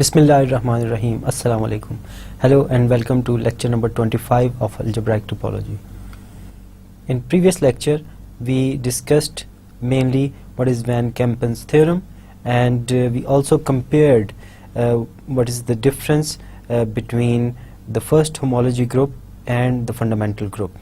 Bismillahirrahmanirrahim. Assalamu alaikum. Hello and welcome to lecture number 25 of Algebraic topology. In previous lecture we discussed mainly what is Van Kempen's theorem, and we also compared what is the difference between the first homology group and the fundamental group,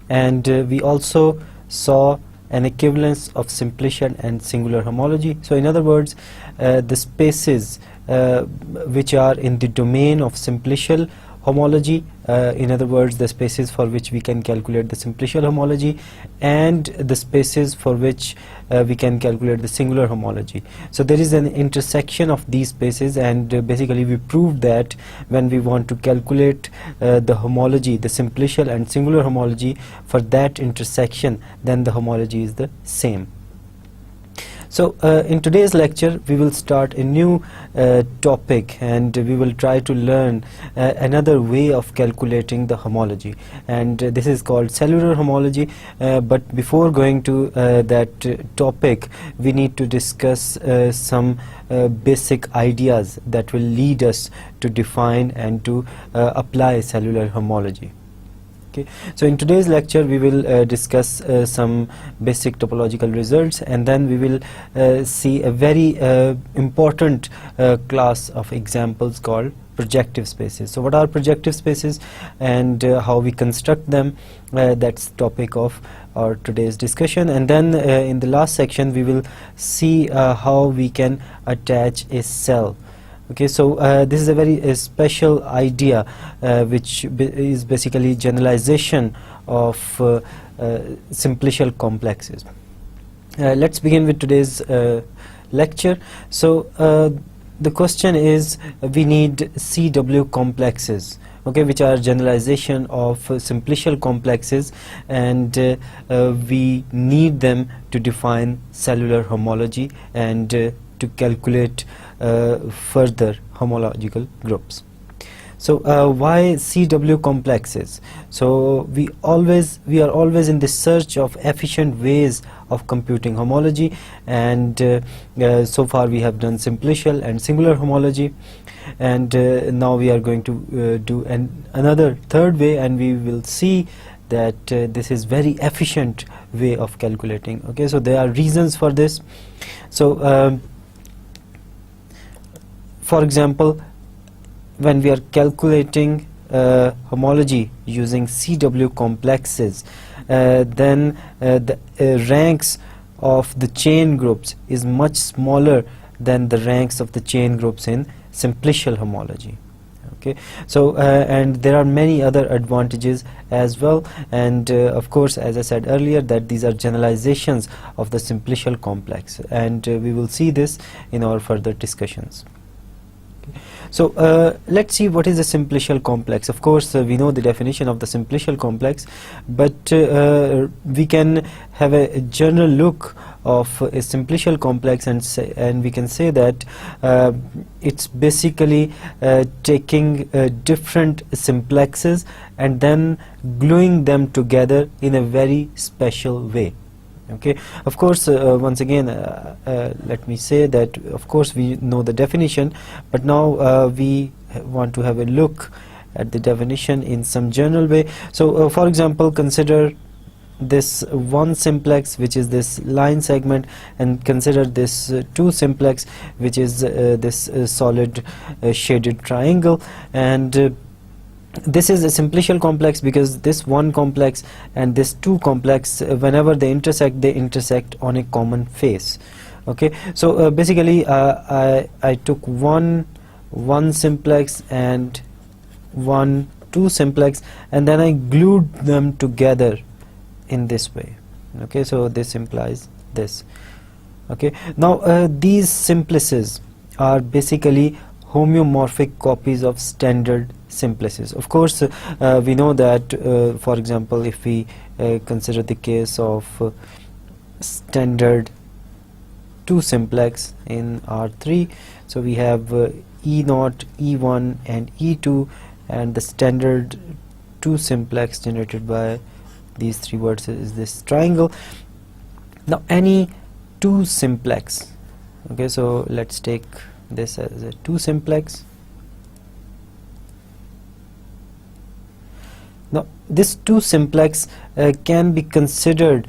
and we also saw an equivalence of simplicial and singular homology. So in other words, the spaces which are in the domain of simplicial homology, in other words the spaces for which we can calculate the simplicial homology, and the spaces for which we can calculate the singular homology. So there is an intersection of these spaces, and basically we proved that when we want to calculate the homology, the simplicial and singular homology for that intersection, then the homology is the same. So in today's lecture we will start a new topic, and we will try to learn another way of calculating the homology, and this is called cellular homology. But before going to that topic, we need to discuss some basic ideas that will lead us to define and to apply cellular homology. Okay. So in today's lecture we will discuss some basic topological results, and then we will see a very important class of examples called projective spaces. So what are projective spaces and how we construct them, that's topic of our today's discussion. And then in the last section we will see how we can attach a cell. Okay, so this is a very special idea which is basically generalization of simplicial complexes. Let's begin with today's lecture. So the question is, we need CW complexes, okay, which are generalization of simplicial complexes, and we need them to define cellular homology and to calculate further homological groups. So why CW complexes? So we are always in the search of efficient ways of computing homology, and so far we have done simplicial and singular homology, and now we are going to do another third way, and we will see that this is very efficient way of calculating. Okay, so there are reasons for this. So for example, when we are calculating homology using CW complexes, then the ranks of the chain groups is much smaller than the ranks of the chain groups in simplicial homology. Okay, so and there are many other advantages as well, and of course, as I said earlier, that these are generalizations of the simplicial complex, and we will see this in our further discussions. So let's see what is a simplicial complex. Of course, we know the definition of the simplicial complex, but we can have a general look of a simplicial complex, and we can say that it's basically taking different simplexes and then gluing them together in a very special way. Okay, of course, once again let me say that of course we know the definition, but now we want to have a look at the definition in some general way. So for example, consider this one simplex, which is this line segment, and consider this two simplex, which is this solid shaded triangle, and this is a simplicial complex because this one complex and this two complex, whenever they intersect on a common face. Okay, so basically I took one simplex and two simplex, and then I glued them together in this way. Okay, so this implies this. Okay, now these simplices are basically homeomorphic copies of standard simplices. Of course, we know that for example, if we consider the case of standard 2 simplex in R3, so we have E0, E1 and E2, and the standard 2 simplex generated by these three vertices is this triangle. Now any 2 simplex, okay, so let's take this as a 2 simplex. Now this 2 simplex can be considered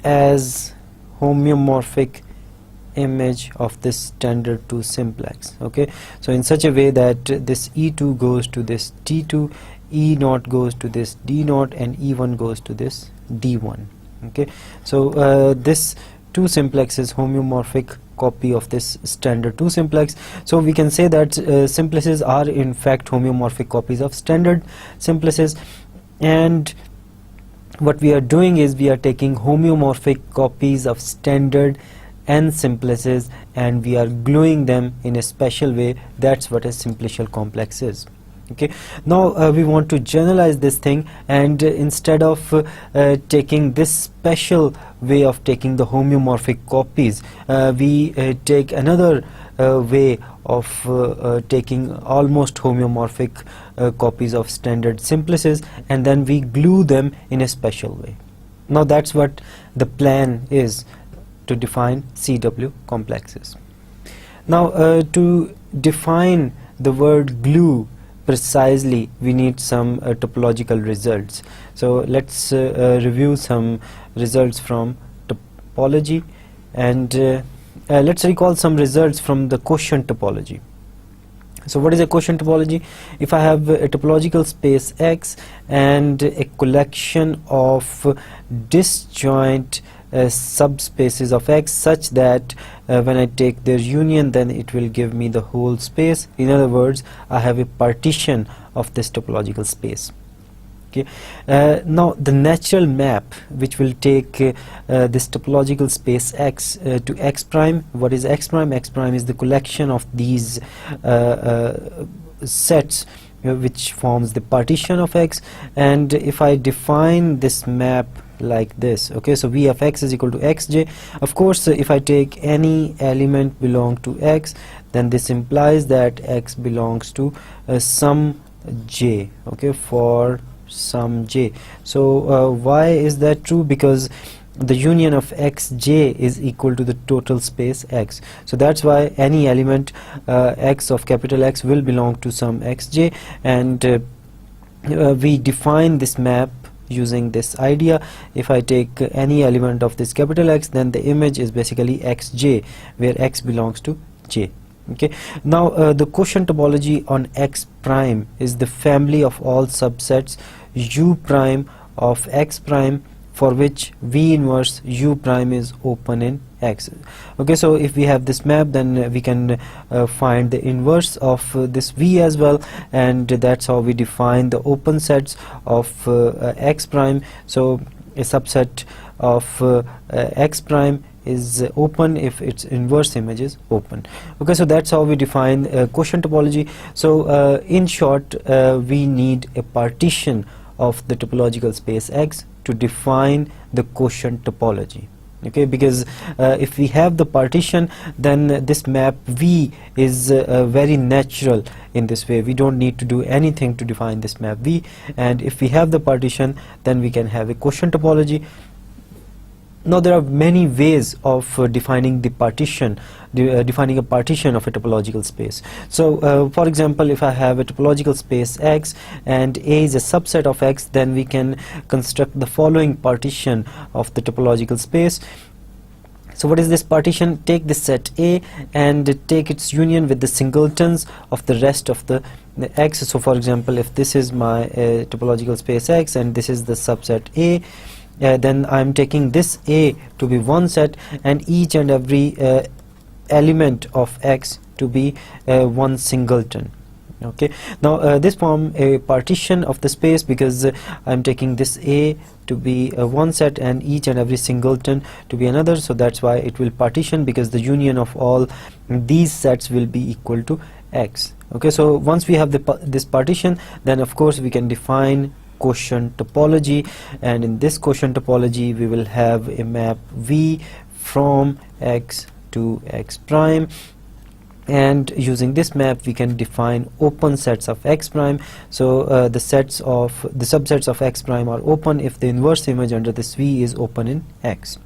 as homeomorphic image of this standard 2 simplex. Okay, so in such a way that this E2 goes to this T2, E0 goes to this D0, and E1 goes to this D1. Okay, so this 2 simplex is homeomorphic copy of this standard 2 simplex. So we can say that simplices are in fact homeomorphic copies of standard simplices, and what we are doing is we are taking homeomorphic copies of standard n simplices and we are gluing them in a special way. That's what a simplicial complex is. Okay, now we want to generalize this thing, and instead of taking this special way of taking the homeomorphic copies, we take another way of taking almost homeomorphic copies of standard simplices, and then we glue them in a special way. Now that's what the plan is, to define CW complexes. Now to define the word glue precisely, we need some topological results. So let's review some results from topology, and let's recall some results from the quotient topology. So what is a quotient topology? If I have a topological space X and a collection of disjoint subspaces of X such that when I take their union, then it will give me the whole space. In other words, I have a partition of this topological space. Okay. Now the natural map which will take this topological space X to X prime. What is X prime? X prime is the collection of these sets which forms the partition of X. And if I define this map like this, okay, so V of X is equal to Xj. Of course, if I take any element belong to X, then this implies that X belongs to some J, okay, for some J. So why is that true? Because the union of Xj is equal to the total space X. So that's why any element X of capital X will belong to some Xj, and we define this map using this idea. If I take any element of this capital X, then the image is basically Xj, where X belongs to J. Okay, now the quotient topology on X prime is the family of all subsets U prime of X prime for which V inverse U prime is open in X. Okay, so if we have this map, then we can find the inverse of this V as well, and that's how we define the open sets of X prime. So a subset of X prime is open if its inverse image is open. Okay, so that's how we define quotient topology. So in short, we need a partition of the topological space X to define the quotient topology. Okay, because if we have the partition, then this map V is very natural in this way. We don't need to do anything to define this map V, and if we have the partition, then we can have a quotient topology. Now there are many ways of defining the partition, defining a partition of a topological space. So for example, if I have a topological space X and A is a subset of X, then we can construct the following partition of the topological space. So what is this partition? Take this set A and take its union with the singletons of the rest of the X. So for example, if this is my topological space X and this is the subset A, then I'm taking this A to be one set and each and every element of X to be one singleton. Okay, now this form a partition of the space because I'm taking this A to be one set and each and every singleton to be another. So that's why it will partition, because the union of all these sets will be equal to X. Okay, so once we have this partition, then of course we can define quotient topology, and in this quotient topology we will have a map V from X to X prime, and using this map we can define open sets of X prime. So the subsets of X prime are open if the inverse image under this V is open in X.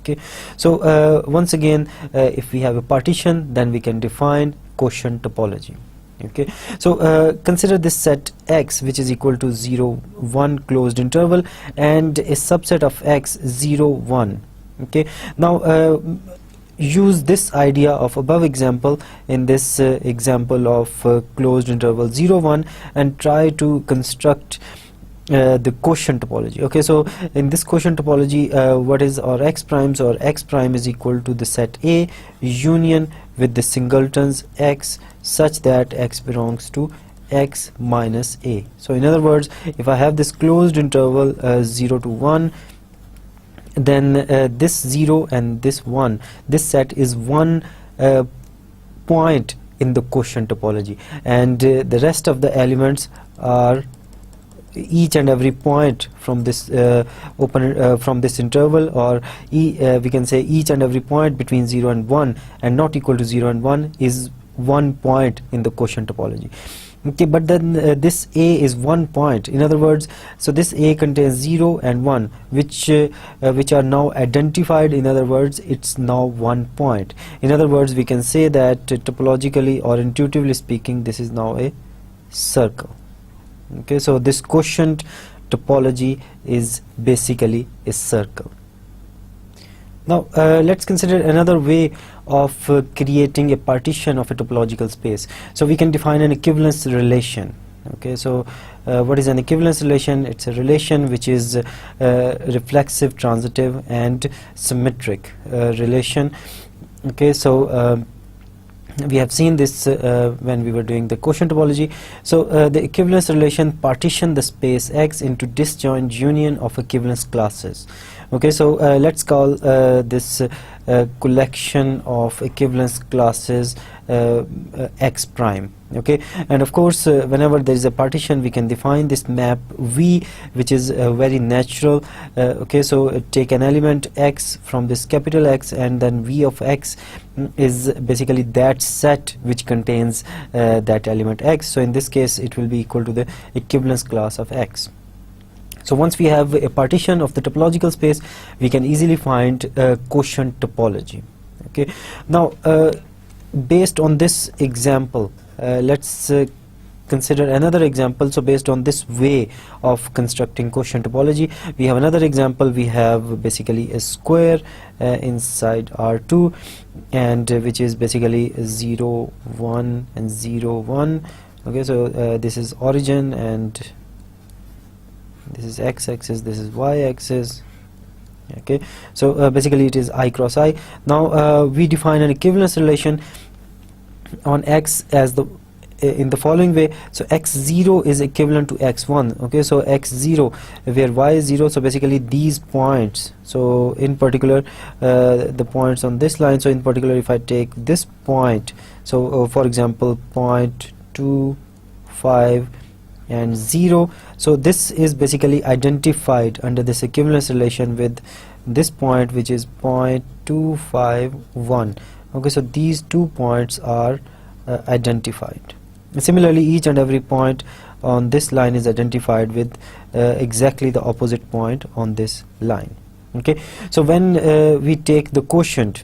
Okay, so once again, if we have a partition, then we can define quotient topology. Okay, so consider this set X, which is equal to 0 1 closed interval, and a subset of X 0 1. Okay, now use this idea of above example in this example of closed interval 0 1 and try to construct the quotient topology. Okay, so in this quotient topology, what is our X primes? Or X prime is equal to the set A union with the singletons X such that X belongs to X minus A. So in other words, if I have this closed interval 0 to 1, then this 0 and this 1, this set is one point in the quotient topology, and the rest of the elements are each and every point from this from this interval, or we can say each and every point between 0 and 1 and not equal to 0 and 1 is one point in the quotient topology. Okay, but then this A is one point. In other words, so this A contains 0 and 1, which are now identified. In other words, it's now one point. In other words, we can say that topologically or intuitively speaking, this is now a circle. Okay, so this quotient topology is basically a circle. Now let's consider another way of creating a partition of a topological space. So we can define an equivalence relation. Okay, so what is an equivalence relation? It's a relation which is reflexive, transitive, and symmetric relation. Okay, so we have seen this when we were doing the quotient topology. So the equivalence relation partition the space X into disjoint union of equivalence classes. Okay, so let's call this collection of equivalence classes X prime. Okay, and of course whenever there is a partition, we can define this map V, which is very natural. Okay, so take an element X from this capital X, and then V of X is basically that set which contains that element X. So in this case, it will be equal to the equivalence class of X. So once we have a partition of the topological space, we can easily find quotient topology. Okay, now based on this example, let's consider another example. So based on this way of constructing quotient topology, we have another example. We have basically a square inside R2, and which is basically 0 1 and 0 1. Okay, so this is origin, and this is x-axis, this is y-axis. Okay, so basically it is I cross I. Now we define an equivalence relation on X as the in the following way. So x0 is equivalent to x1. Okay, so x0 where y is 0, so basically these points, so in particular the points on this line. So in particular, if I take this point, so for example point 2 5 and 0, so this is basically identified under this equivalence relation with this point, which is point 2 5 1. Okay, so these 2 points are identified. Similarly, each and every point on this line is identified with exactly the opposite point on this line. Okay, so when we take the quotient,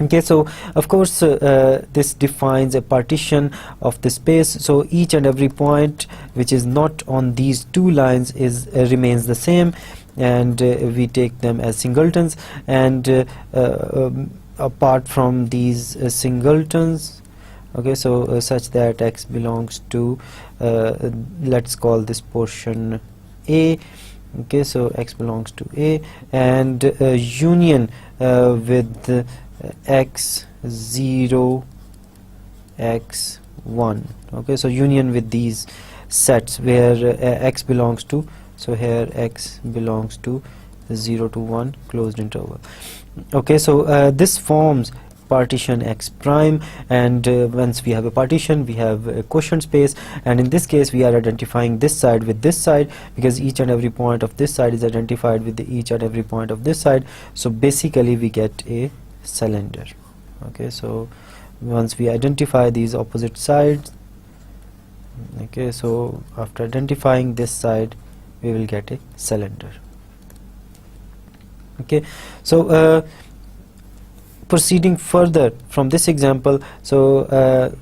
okay, so of course this defines a partition of the space. So each and every point which is not on these two lines is remains the same, and we take them as singletons, and apart from these singletons, okay, so such that X belongs to let's call this portion A. Okay, so X belongs to A, and union with x0 x1. Okay, so union with these sets where X belongs to, so here X belongs to 0 to 1 closed interval. Okay, so this forms partition X prime, and once we have a partition, we have a quotient space, and in this case we are identifying this side with this side, because each and every point of this side is identified with each and every point of this side. So basically we get a cylinder. Okay, so once we identify these opposite sides, okay, so after identifying this side, we will get a cylinder. Okay, so proceeding further from this example, so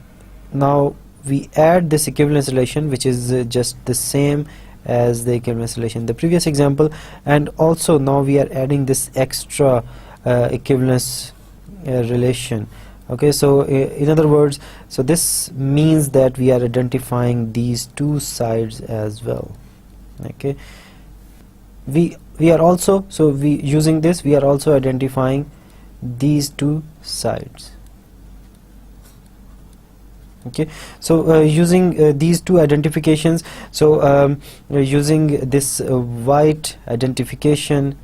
now we add this equivalence relation, which is just the same as the equivalence relation in the previous example, and also now we are adding this extra equivalence relation. Okay, so in other words, so this means that we are identifying these two sides as well. Okay, we are also, so we using this we are also identifying these two sides. Okay, so using these two identifications, so using this white identification,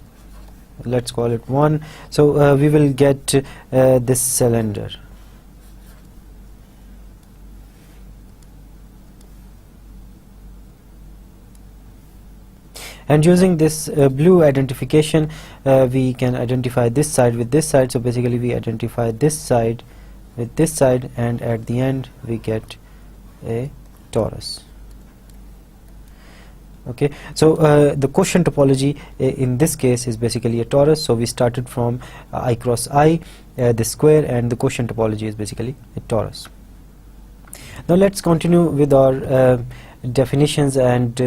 let's call it 1, so we will get this cylinder. And using this blue identification, we can identify this side with this side. So basically we identify this side with this side, and at the end we get a torus. Okay, so the quotient topology in this case is basically a torus. So we started from I cross I, the square, and the quotient topology is basically a torus. Now let's continue with our definitions and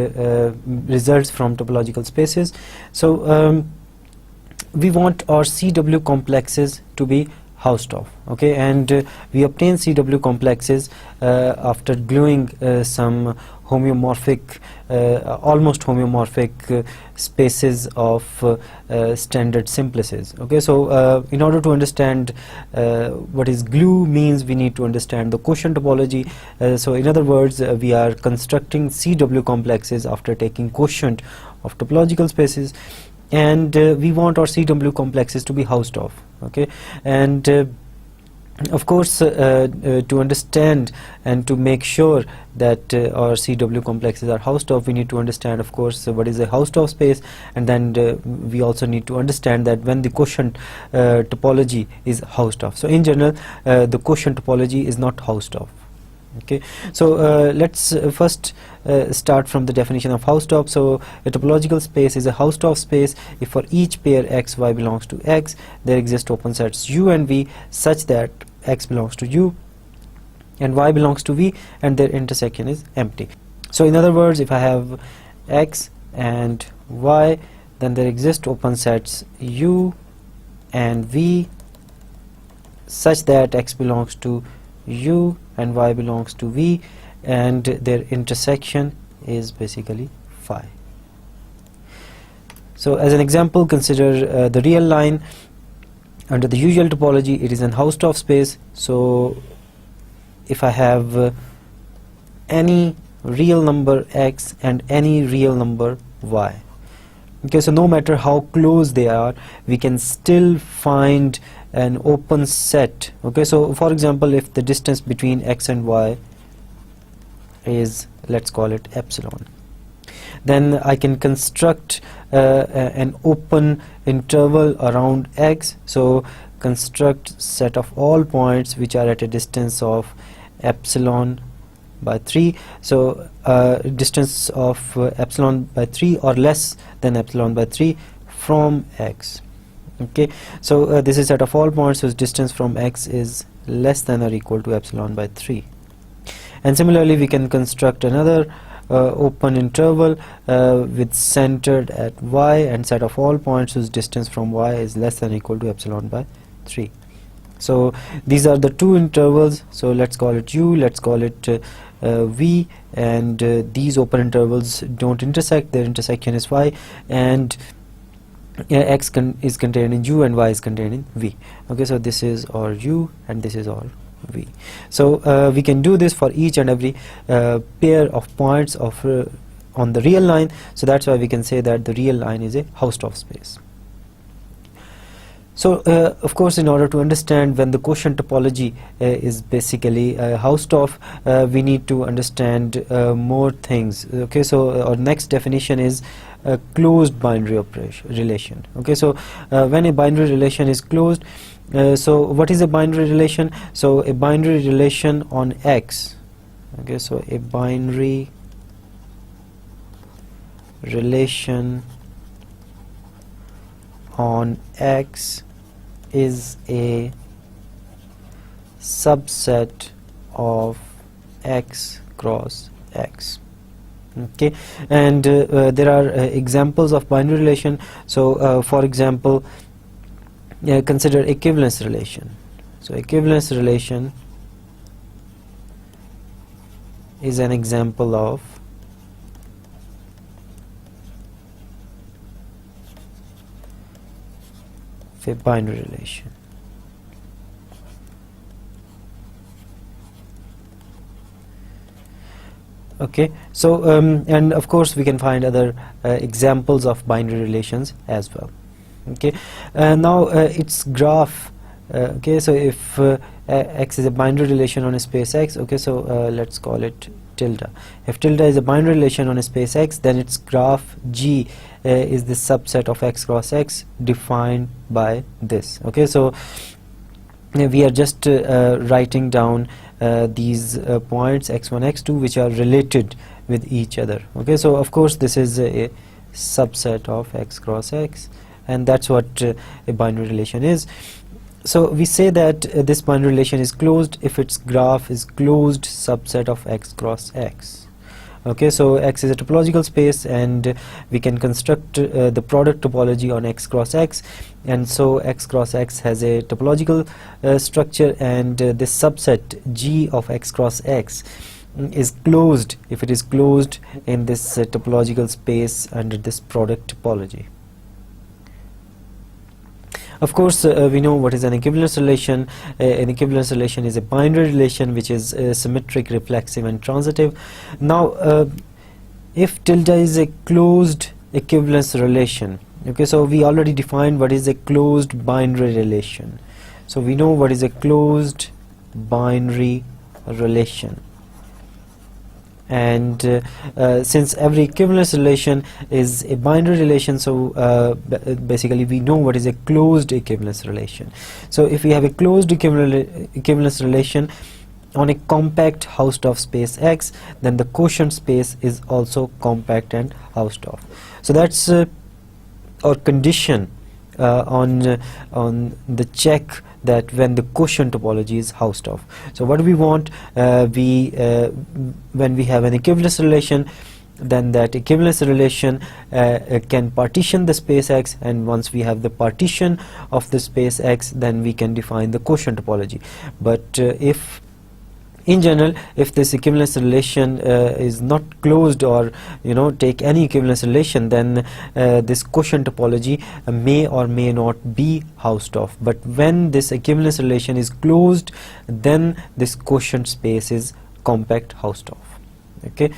results from topological spaces. So we want our CW complexes to be Hausdorff. Okay, and we obtain CW complexes after gluing some homeomorphic, almost homeomorphic spaces of standard simplices. Okay, so in order to understand what is glue means, we need to understand the quotient topology. So in other words, we are constructing CW complexes after taking quotient of topological spaces, and we want our CW complexes to be Hausdorff. Okay, and of course to understand and to make sure that our CW complexes are Hausdorff, we need to understand, of course, what is a Hausdorff space, and then we also need to understand that when the quotient topology is Hausdorff. So in general, the quotient topology is not Hausdorff. Okay, so let's first start from the definition of Hausdorff. So a topological space is a Hausdorff space if for each pair x, y belongs to x, there exist open sets u and v such that x belongs to u and y belongs to v and their intersection is empty. So in other words, if I have x and y, then there exist open sets u and v such that x belongs to u and y belongs to v and their intersection is basically phi. So as an example, consider the real line. Under the usual topology, it is an Hausdorff space. So if I have any real number x and any real number y, okay, so no matter how close they are, we can still find an open set. Okay, so for example, if the distance between x and y is, let's call it epsilon, then I can construct an open interval around x. So construct set of all points which are at a distance of epsilon by 3. So distance of epsilon by 3 or less than epsilon by 3 from x. Okay, so this is set of all points whose distance from x is less than or equal to epsilon by 3. And similarly, we can construct another open interval with centered at y and set of all points whose distance from y is less than or equal to epsilon by 3. So these are the two intervals. So let's call it u, let's call it v, and these open intervals don't intersect, their intersection is phi, and x is contained in u and y is contained in v. Okay, so this is our u and this is our v. So we can do this for each and every pair of points of on the real line. So that's why we can say that the real line is a Hausdorff space. So of course, in order to understand when the quotient topology is basically Hausdorff, we need to understand more things. Okay, so our next definition is a closed binary relation. Okay, so when a binary relation is closed, so what is a binary relation? So a binary relation on x. Okay, so a binary relation on X is a subset of X cross X. Okay, and there are examples of binary relation. So for example, consider equivalence relation. So equivalence relation is an example of a binary relation. Okay, so and of course we can find other examples of binary relations as well. Okay, now its graph. Okay, so if X is a binary relation on a space X, okay, so let's call it tilde. If tilde is a binary relation on a space X, then its graph G is the subset of X cross X defined by this. Okay, so we are just writing down these points x1, x2, which are related with each other. Okay, so of course this is a subset of X cross X, and that's what a binary relation is. So we say that this binary relation is closed if its graph is closed subset of X cross X. Okay, so X is a topological space, and we can construct the product topology on X cross X, and so X cross X has a topological structure, and this subset G of X cross X is closed if it is closed in this topological space under this product topology. Of course, we know what is an equivalence relation. An equivalence relation is a binary relation which is symmetric, reflexive, and transitive. Now, if tilde is a closed equivalence relation, okay, so we already defined what is a closed binary relation. So we know what is a closed binary relation. And since every equivalence relation is a binary relation, so basically we know what is a closed equivalence relation. So if we have a closed equivalence relation on a compact Hausdorff space X, then the quotient space is also compact and Hausdorff. So that's our condition on the check that when the quotient topology is Hausdorff. So what we want, when we have an equivalence relation, then that equivalence relation can partition the space X, and once we have the partition of the space X, then we can define the quotient topology. But if in general, if this equivalence relation is not closed, or take any equivalence relation, then this quotient topology may or may not be Hausdorff. But when this equivalence relation is closed, then this quotient space is compact Hausdorff. Okay,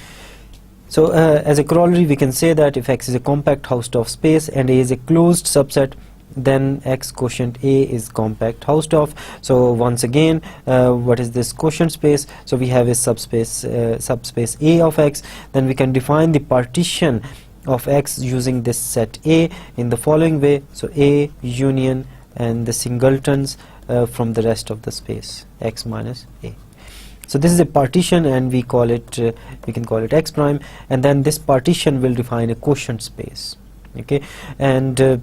so as a corollary, we can say that if X is a compact Hausdorff space and A is a closed subset, then X quotient A is compact Hausdorff. So once again, what is this quotient space? So we have a subspace A of X. Then we can define the partition of X using this set A in the following way. So A union and the singletons from the rest of the space X minus A. So this is a partition, and we call it we can call it X prime, and then this partition will define a quotient space. Okay, and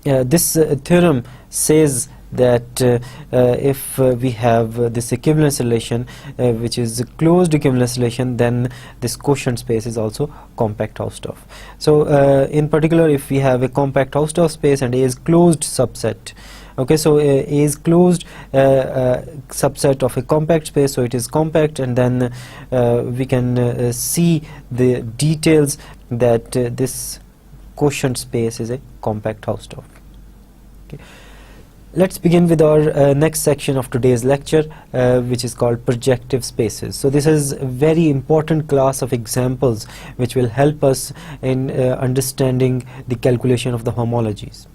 this theorem says that if we have this equivalence relation, which is a closed equivalence relation, then this quotient space is also compact Hausdorff. So in particular, if we have a compact Hausdorff space and A is closed subset, okay, so A is closed subset of a compact space, so it is compact, and then we can see the details that this quotient space is a compact Hausdorff. Okay. Let's begin with our next section of today's lecture, which is called projective spaces. So this is a very important class of examples which will help us in understanding the calculation of the homologies.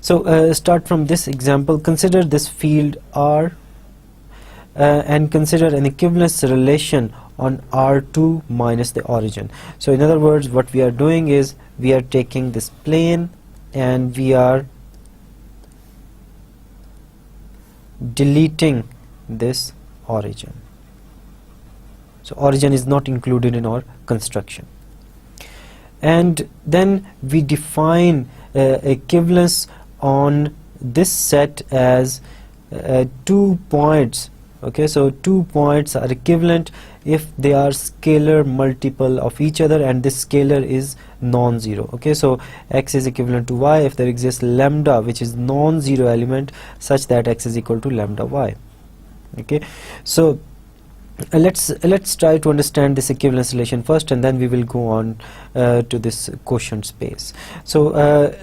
So start from this example. Consider this field R and consider an equivalence relation on R2 minus the origin. So in other words, what we are doing is we are taking this plane and we are deleting this origin. So origin is not included in our construction. and then we define equivalence on this set as 2 points. Okay, so 2 points are equivalent if they are scalar multiple of each other and this scalar is non-zero. Okay, so x is equivalent to y if there exists lambda which is non-zero element such that x is equal to lambda y. Okay, so let's try to understand this equivalence relation first, and then we will go on to this quotient space. So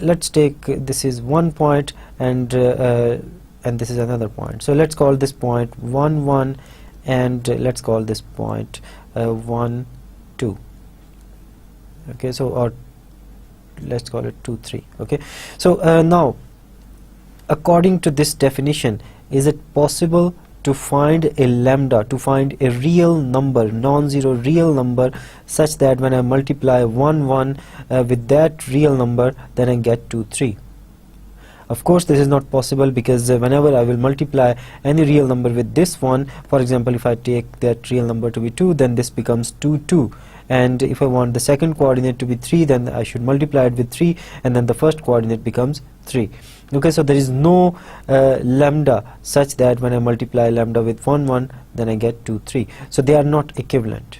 let's take, this is 1 point and this is another point. So let's call this point 1 1 and let's call this point 1 2. Okay, so or let's call it 2 3. Okay, so now according to this definition, is it possible to find a lambda, to find a real number, non-zero real number, such that when I multiply 1 1 with that real number, then I get 2 3? Of course this is not possible, because whenever I will multiply any real number with this one, for example if I take that real number to be 2, then this becomes 2 2, and if I want the second coordinate to be 3, then I should multiply it with 3, and then the first coordinate becomes 3. Okay, so there is no lambda such that when I multiply lambda with 1 1, then I get 2 3. So they are not equivalent.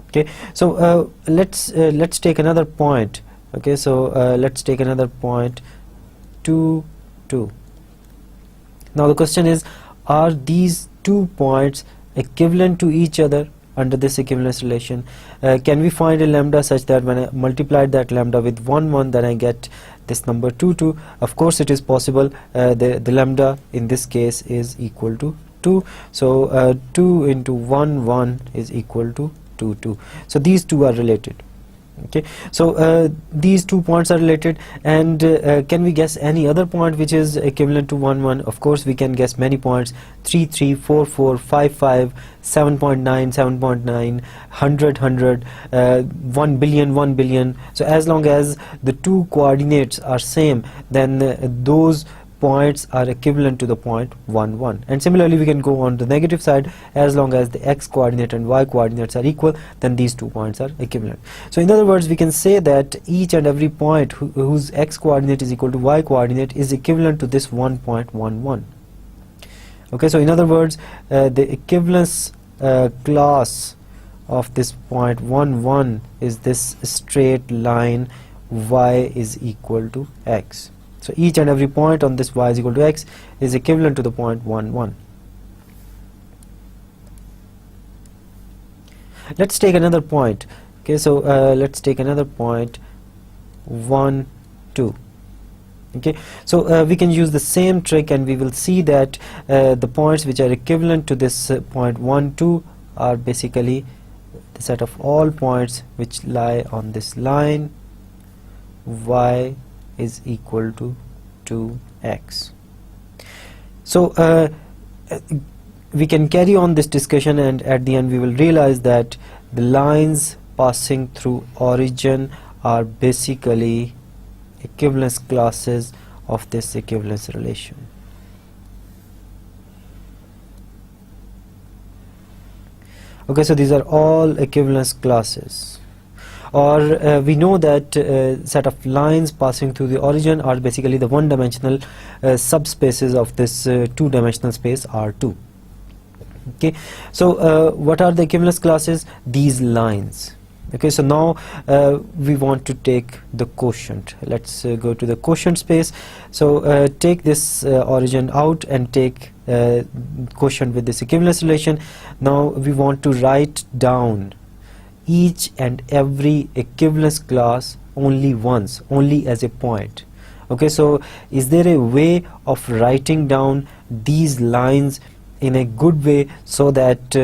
Okay, so let's take another point. Okay, so let's take another point 2 2. Now the question is, are these 2 points equivalent to each other under this equivalence relation? Can we find a lambda such that when I multiply that lambda with 1 1, then I get this number 2 2? Of course it is possible. The lambda in this case is equal to 2, so 2 into 1 1 is equal to 2 2. So these two are related. Okay, so these 2 points are related, and can we guess any other point which is equivalent to 1 1? Of course we can guess many points: 3 3 4 4 5 5 7.9 7.9 100 100 1 billion 1 billion. So as long as the 2 coordinates are same, then those points are equivalent to the point 1 1. And similarly we can go on the negative side: as long as the x coordinate and y coordinates are equal, then these 2 points are equivalent. So in other words, we can say that each and every point whose x coordinate is equal to y coordinate is equivalent to this 1.11. Okay, so in other words, the equivalence class of this point 1 1 is this straight line y is equal to x. So each and every point on this y is equal to x is equivalent to the point 1 1. Let's take another point. Okay, so let's take another point 1 2. Okay, so we can use the same trick, and we will see that the points which are equivalent to this point 1 2 are basically the set of all points which lie on this line y is equal to 2x. So we can carry on this discussion, and at the end we will realize that the lines passing through origin are basically equivalence classes of this equivalence relation. Okay, so these are all equivalence classes. Or we know that set of lines passing through the origin are basically the one-dimensional subspaces of this two-dimensional space R2. Okay, so what are the equivalence classes? These lines. Okay, so now we want to take the quotient. Let's go to the quotient space. So take this origin out and take quotient with this equivalence relation. Now we want to write down each and every equivalence class only once, only as a point. Okay, so is there a way of writing down these lines in a good way so that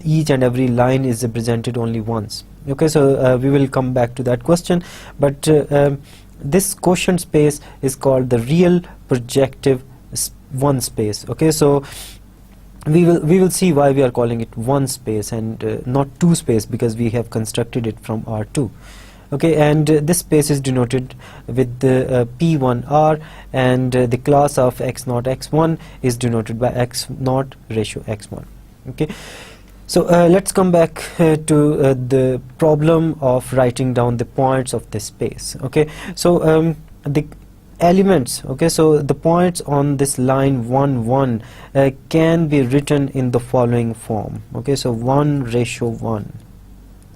each and every line is represented only once? Okay, so we will come back to that question, but this quotient space is called the real projective one space. Okay, so we will see why we are calling it one space and not two space, because we have constructed it from R2. Okay, and this space is denoted with the P1R, and the class of x0 x1 is denoted by x0 ratio x1. Okay, So let's come back to the problem of writing down the points of this space. Okay, so the elements, okay, so the points on this line 1 1 can be written in the following form. Okay, so 1:1.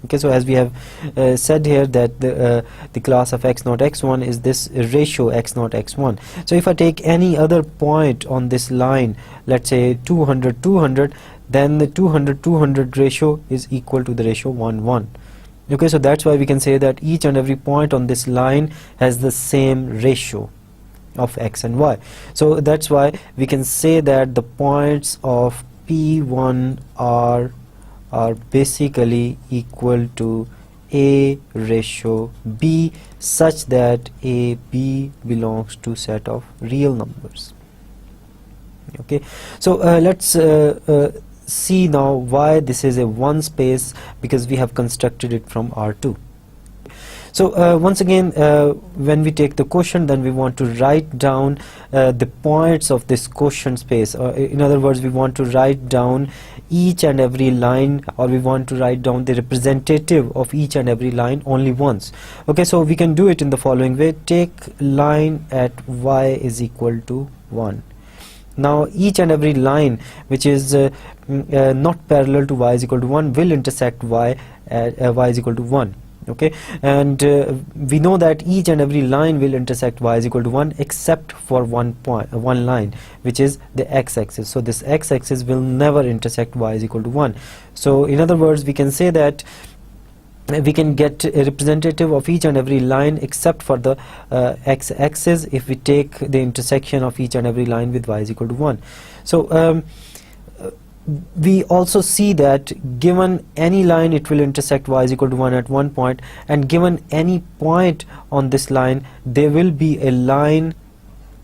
Okay, so as we have said here that the class of x0 x1 is this ratio x0 x1. So if I take any other point on this line, let's say 200 200, then the 200 200 ratio is equal to the ratio 1 1. Okay, so that's why we can say that each and every point on this line has the same ratio of x and y. So that's why we can say that the points of P1 are basically equal to A ratio B, such that A B belongs to set of real numbers. Okay, so let's see now why this is a one space, because we have constructed it from R2. So once again, when we take the quotient, then we want to write down the points of this quotient space. In other words, we want to write down each and every line, or we want to write down the representative of each and every line only once. Okay, so we can do it in the following way. Take line at y is equal to 1. Now each and every line which is not parallel to y is equal to 1 will intersect y at y is equal to 1. Okay, and we know that each and every line will intersect y is equal to 1 except for one line, which is the x-axis. So this x-axis will never intersect y is equal to 1. So in other words, we can say that we can get a representative of each and every line except for the x-axis if we take the intersection of each and every line with y is equal to 1. So we also see that given any line, it will intersect y is equal to 1 at one point, and given any point on this line, there will be a line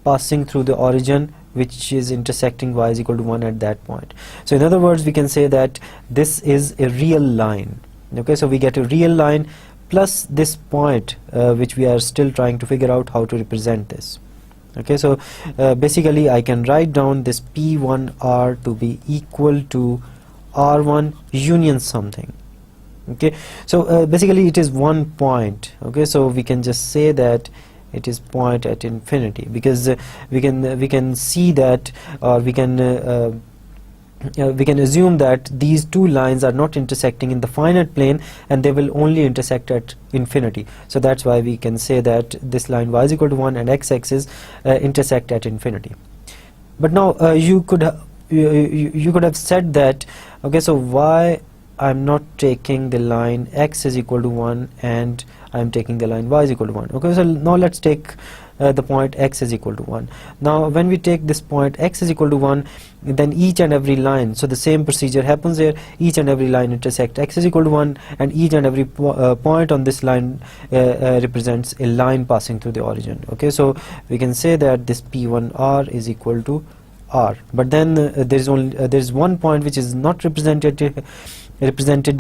passing through the origin which is intersecting y is equal to 1 at that point. So in other words, we can say that this is a real line. Okay, so we get a real line plus this point which we are still trying to figure out how to represent this. Okay, so basically I can write down this P1R to be equal to R1 union something. Okay, so basically it is one point. Okay, so we can just say that it is point at infinity, because we can see that, or we can assume that these two lines are not intersecting in the finite plane, and they will only intersect at infinity. So that's why we can say that this line y is equal to 1 and x-axis intersect at infinity. But now you could have said that, okay, so why I'm not taking the line x is equal to 1 and I'm taking the line y is equal to 1. Okay, so now let's take the point x is equal to 1. Now when we take this point x is equal to 1, then each and every line, so the same procedure happens here, each and every line intersect x is equal to 1, and each and every point on this line represents a line passing through the origin. Okay, so we can say that this P1R is equal to R, but then there's one point which is not represented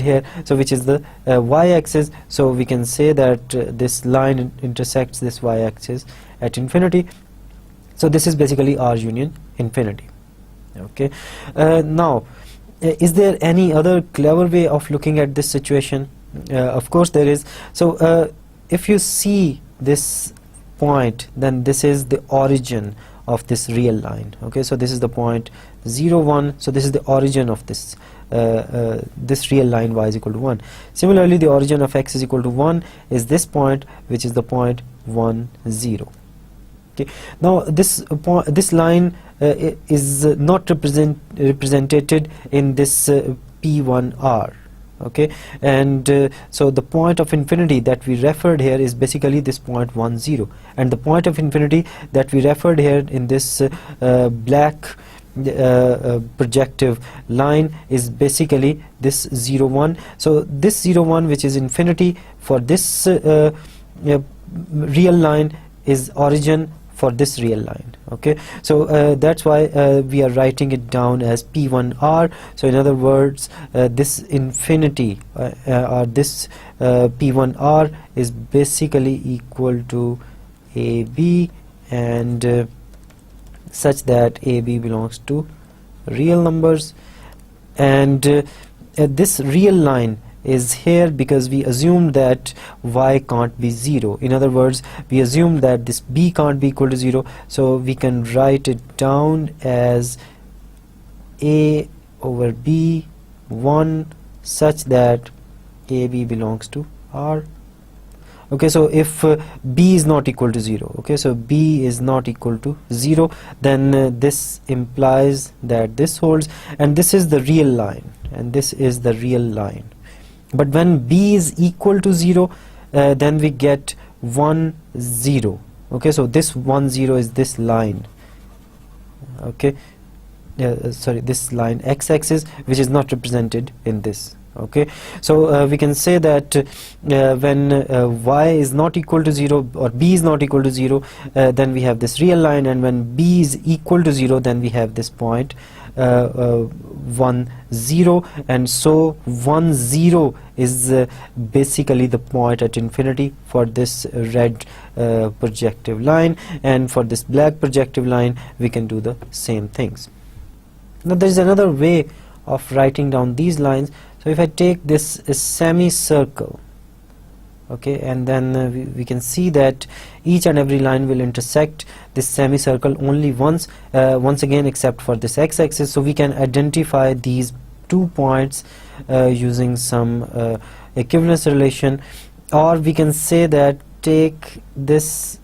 here, so which is the y-axis. So we can say that this line intersects this y-axis at infinity. So this is basically R union infinity. Okay, now is there any other clever way of looking at this situation? Of course there is. So if you see this point, then this is the origin of this real line. Okay, so this is the point 0 1, so this is the origin of this this real line y is equal to 1. Similarly, the origin of x is equal to 1 is this point, which is the point 1 0. Okay, now this line is not represented in this P1R. Okay, and so the point of infinity that we referred here is basically this point 1 0, and the point of infinity that we referred here in this black projective line is basically this 0 1. So this 0 1, which is infinity for this real line, is origin for this real line. Okay, so that's why we are writing it down as P1R. So in other words, this infinity or this P1R is basically equal to AB, and such that AB belongs to real numbers. And this real line is here because we assume that y can't be 0. In other words, we assume that this b can't be equal to 0, so we can write it down as a over b 1 such that ab belongs to R. Okay, so if b is not equal to 0, okay, so b is not equal to 0, then this implies that this holds, and this is the real line, and this is the real line. But when b is equal to 0, then we get 1 0. Okay, so this 1 0 is this line. Okay, sorry, this line x-axis, which is not represented in this. Okay, so we can say that when y is not equal to 0 or b is not equal to 0, then we have this real line, and when b is equal to 0, then we have this point 1 0, and so 1 0 is basically the point at infinity for this red projective line, and for this black projective line we can do the same things. Now there is another way of writing down these lines. So if I take this semicircle, okay, and then we can see that each and every line will intersect this semicircle only once again, except for this x-axis. So we can identify these 2 points using some equivalence relation, or we can say that take this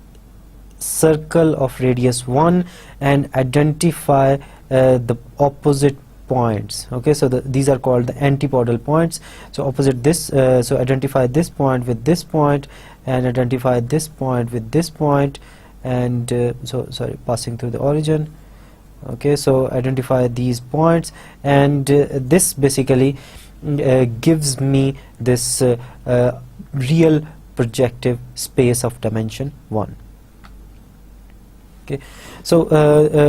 circle of radius 1 and identify the opposite points. Okay, so these are called the antipodal points. So opposite this, so identify this point with this point, and identify this point with this point, and passing through the origin. Okay, so identify these points, and this basically gives me this real projective space of dimension 1. Okay, so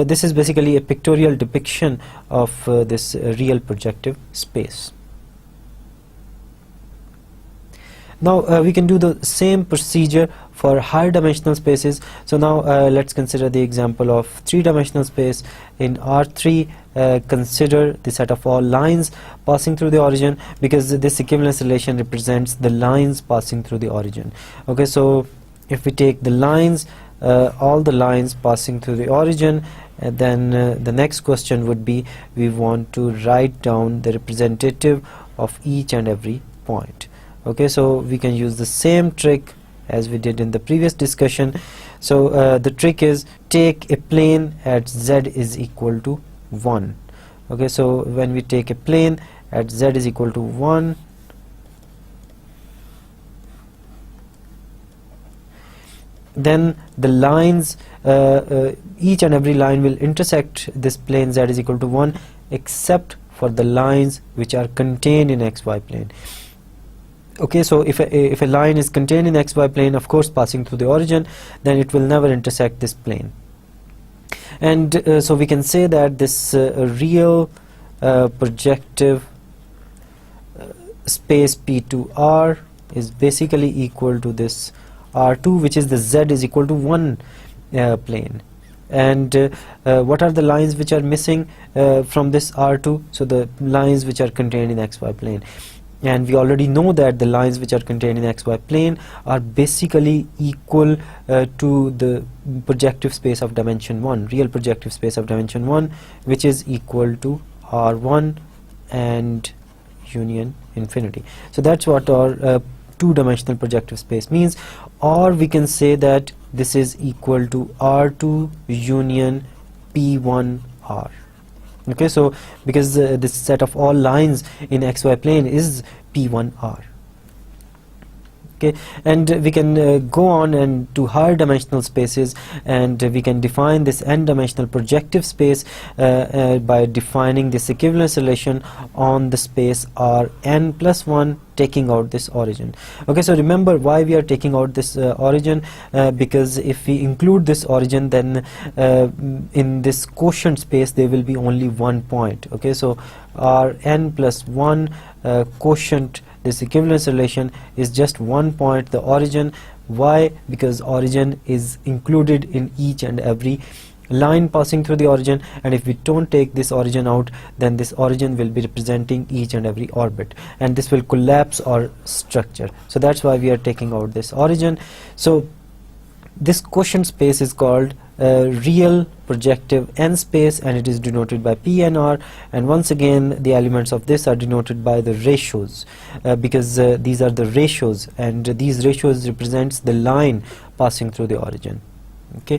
this is basically a pictorial depiction of this real projective space. Now we can do the same procedure for higher dimensional spaces. So now let's consider the example of 3-dimensional space. In R3, consider the set of all lines passing through the origin, because this equivalence relation represents the lines passing through the origin. Okay, so if we take the lines, all the lines passing through the origin, then the next question would be, we want to write down the representative of each and every point. Okay, so we can use the same trick as we did in the previous discussion. So the trick is, take a plane at z is equal to 1. Okay, so when we take a plane at z is equal to 1, then the lines, each and every line will intersect this plane z is equal to 1, except for the lines which are contained in xy plane. Okay, so if a line is contained in xy plane, of course passing through the origin, then it will never intersect this plane. And so we can say that this real projective space P2R is basically equal to this R2, which is the z is equal to 1 plane. And what are the lines which are missing from this R2? So the lines which are contained in xy plane. And we already know that the lines which are contained in xy plane are basically equal to the projective space of dimension 1, real projective space of dimension 1, which is equal to R1 and union infinity. So that's what our 2-dimensional projective space means. Or we can say that this is equal to R2 union P1R. Okay, so because this set of all lines in xy plane is P1R. Okay, and we can go on and to higher dimensional spaces, and we can define this n-dimensional projective space by defining this equivalence relation on the space Rn plus 1, taking out this origin. Okay, so remember why we are taking out this origin, because if we include this origin, then in this quotient space there will be only 1 point. Okay, so Rn plus 1 quotient, this equivalence relation is just 1 point, the origin. Why? Because origin is included in each and every line passing through the origin, and if we don't take this origin out, then this origin will be representing each and every orbit, and this will collapse our structure. So that's why we are taking out this origin. So this quotient space is called real projective n space, and it is denoted by P and R, and once again the elements of this are denoted by the ratios, because these are the ratios, and these ratios represents the line passing through the origin. Okay,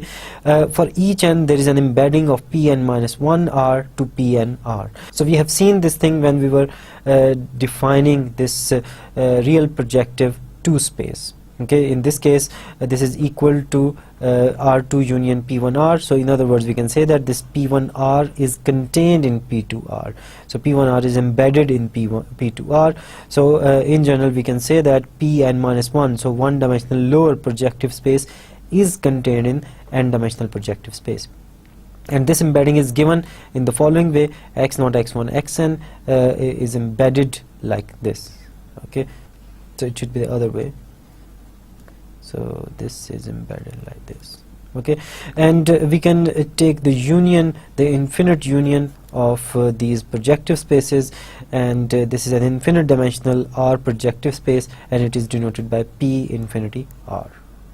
for each n there is an embedding of Pn minus 1 R to Pn R. So we have seen this thing when we were defining this real projective 2 space. Okay, in this case this is equal to R2 union P1R. So in other words, we can say that this P1R is contained in P2R. So P1R is embedded in P2R. So in general we can say that Pn minus 1, so one dimensional lower projective space, is contained in n-dimensional projective space, and this embedding is given in the following way: x0, x1, xn is embedded like this. Okay, so it should be the other way. So this is embedded like this. Okay, and we can take the union, the infinite union of these projective spaces, and this is an infinite dimensional R projective space, and it is denoted by P infinity R.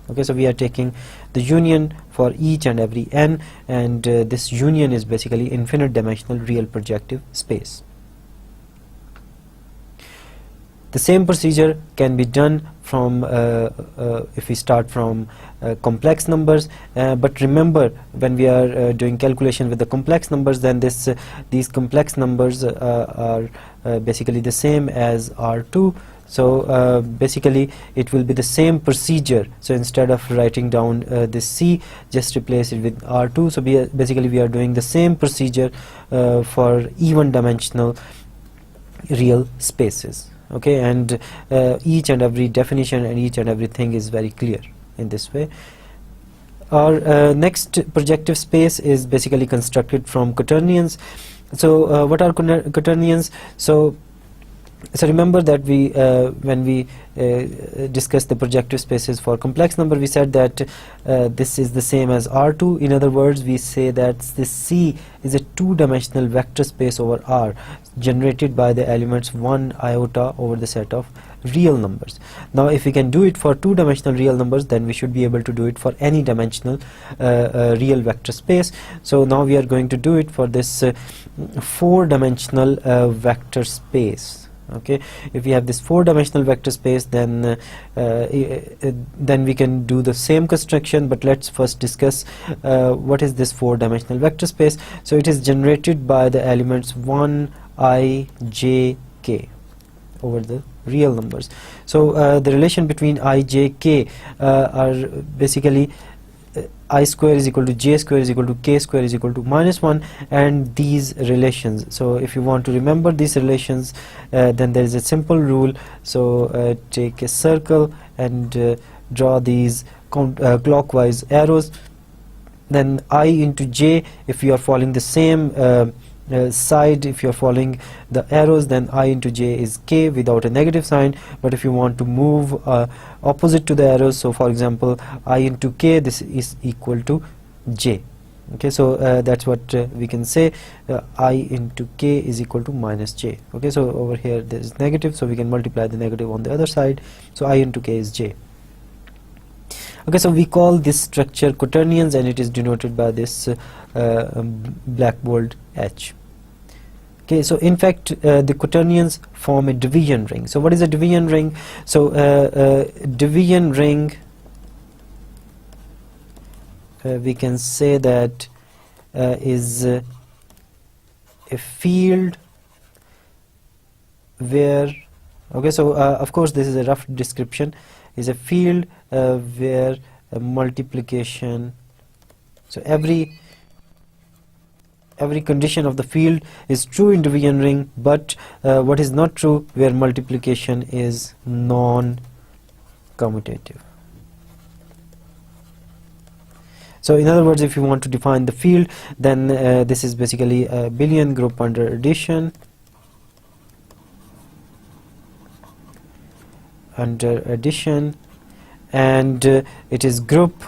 Okay, so we are taking the union for each and every n, and this union is basically infinite dimensional real projective space. The same procedure can be done from if we start from complex numbers, but remember, when we are doing calculation with the complex numbers, then these complex numbers are basically the same as R2. So basically it will be the same procedure. So instead of writing down this C, just replace it with R2. So basically we are doing the same procedure for even dimensional real spaces. Okay, and each and every definition and each and everything is very clear in this way. Our next projective space is basically constructed from quaternions. So what are quaternions? So remember that we when we discussed the projective spaces for complex number, we said that this is the same as R2. In other words, we say that this C is a two-dimensional vector space over R, generated by the elements 1 iota over the set of real numbers. Now if we can do it for two-dimensional real numbers, then we should be able to do it for any dimensional real vector space. So now we are going to do it for this four-dimensional vector space. Okay, if we have this four-dimensional vector space, then we can do the same construction. But let's first discuss what is this four-dimensional vector space. So it is generated by the elements 1 I j k over the real numbers. So the relation between I, j, k are basically I square is equal to j square is equal to k square is equal to -1, and these relations. So if you want to remember these relations, then there is a simple rule. So take a circle and draw these clockwise arrows. Then I into j, if you are following the same side, if you are following the arrows, then I into j is k without a negative sign. But if you want to move opposite to the arrows, so for example I into k, this is equal to j. Okay, so that's what we can say, I into k is equal to -j. Okay, so over here there is negative, so we can multiply the negative on the other side. So I into k is j. Okay, so we call this structure quaternions, and it is denoted by this black bold H. Okay, so in fact the quaternions form a division ring. So what is a division ring? So division ring, we can say that is a field where, okay, so of course this is a rough description, is a field where multiplication, so every condition of the field is true in division ring, but what is not true, where multiplication is non-commutative. So in other words, if you want to define the field, then this is basically a Abelian group under addition, and it is group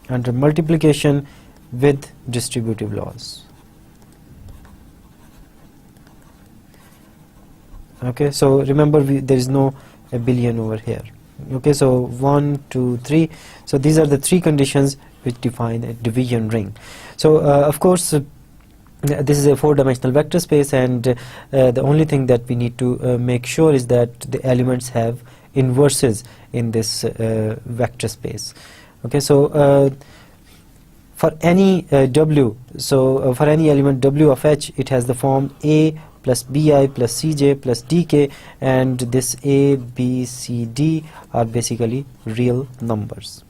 under multiplication with distributive laws. Okay, so remember there is no abelian over here. Okay, so 1, 2, 3. So these are the three conditions which define a division ring. So of course this is a four-dimensional vector space, and the only thing that we need to make sure is that the elements have inverses in this vector space. Okay, so for any w, so for any element w of h, it has the form a plus bi plus cj plus dk, and this a, b, c, d are basically real numbers.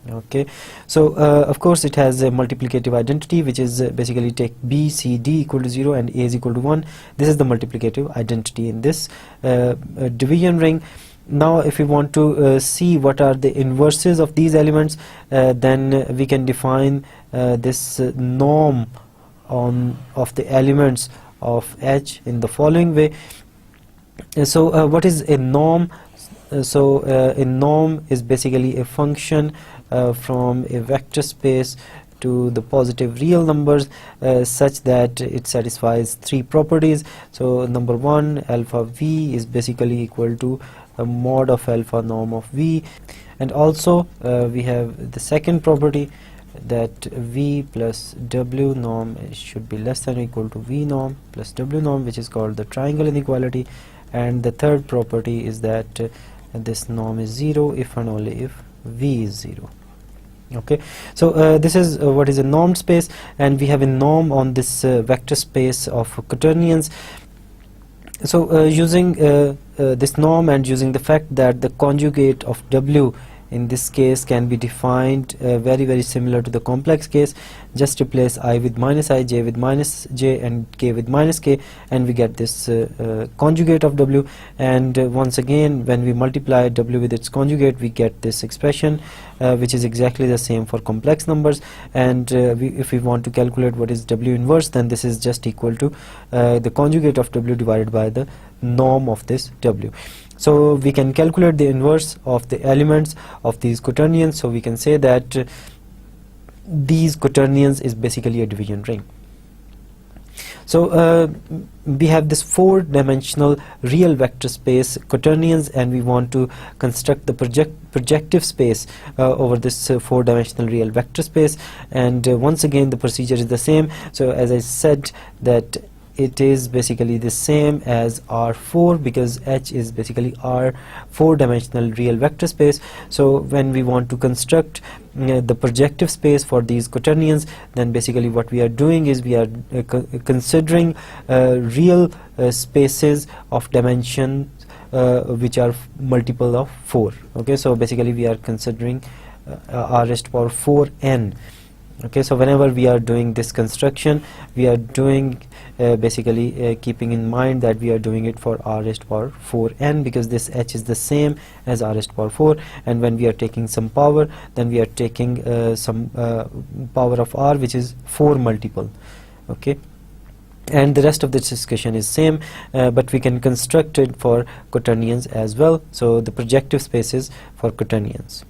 Okay, so of course it has a multiplicative identity, which is basically take b, c, d equal to 0 and a is equal to 1. This is the multiplicative identity in this division ring. Now if we want to see what are the inverses of these elements, then we can define this norm of the elements of h in the following way. So what is a norm? So a norm is basically a function from a vector space to the positive real numbers such that it satisfies three properties. So number one, alpha v is basically equal to a mod of alpha norm of v, and also we have the second property that v plus w norm should be less than or equal to v norm plus w norm, which is called the triangle inequality. And the third property is that this norm is 0 if and only if v is 0. Okay, so this is what is a norm space, and we have a norm on this vector space of quaternions. So using this norm and using the fact that the conjugate of w in this case can be defined very similar to the complex case, just replace I with minus I, j with minus j, and k with minus k, and we get this conjugate of w. And once again, when we multiply w with its conjugate, we get this expression which is exactly the same for complex numbers. And if we want to calculate what is w inverse, then this is just equal to the conjugate of w divided by the norm of this w. So we can calculate the inverse of the elements of these quaternions. So we can say that these quaternions is basically a division ring. So we have this four-dimensional real vector space quaternions, and we want to construct the projective space over this four-dimensional real vector space. And once again, the procedure is the same. So as I said, that it is basically the same as R4, because H is basically our four-dimensional real vector space. So when we want to construct the projective space for these quaternions, then basically what we are doing is we are considering real spaces of dimension which are multiple of 4. Okay, so basically we are considering r raised to power 4n. Okay, so whenever we are doing this construction, we are doing basically keeping in mind that we are doing it for r raised to power 4n, because this h is the same as r raised to power 4, and when we are taking some power, then we are taking some power of r, which is 4 multiple. Okay, and the rest of this discussion is same, but we can construct it for quaternions as well. So the projective spaces for quaternions.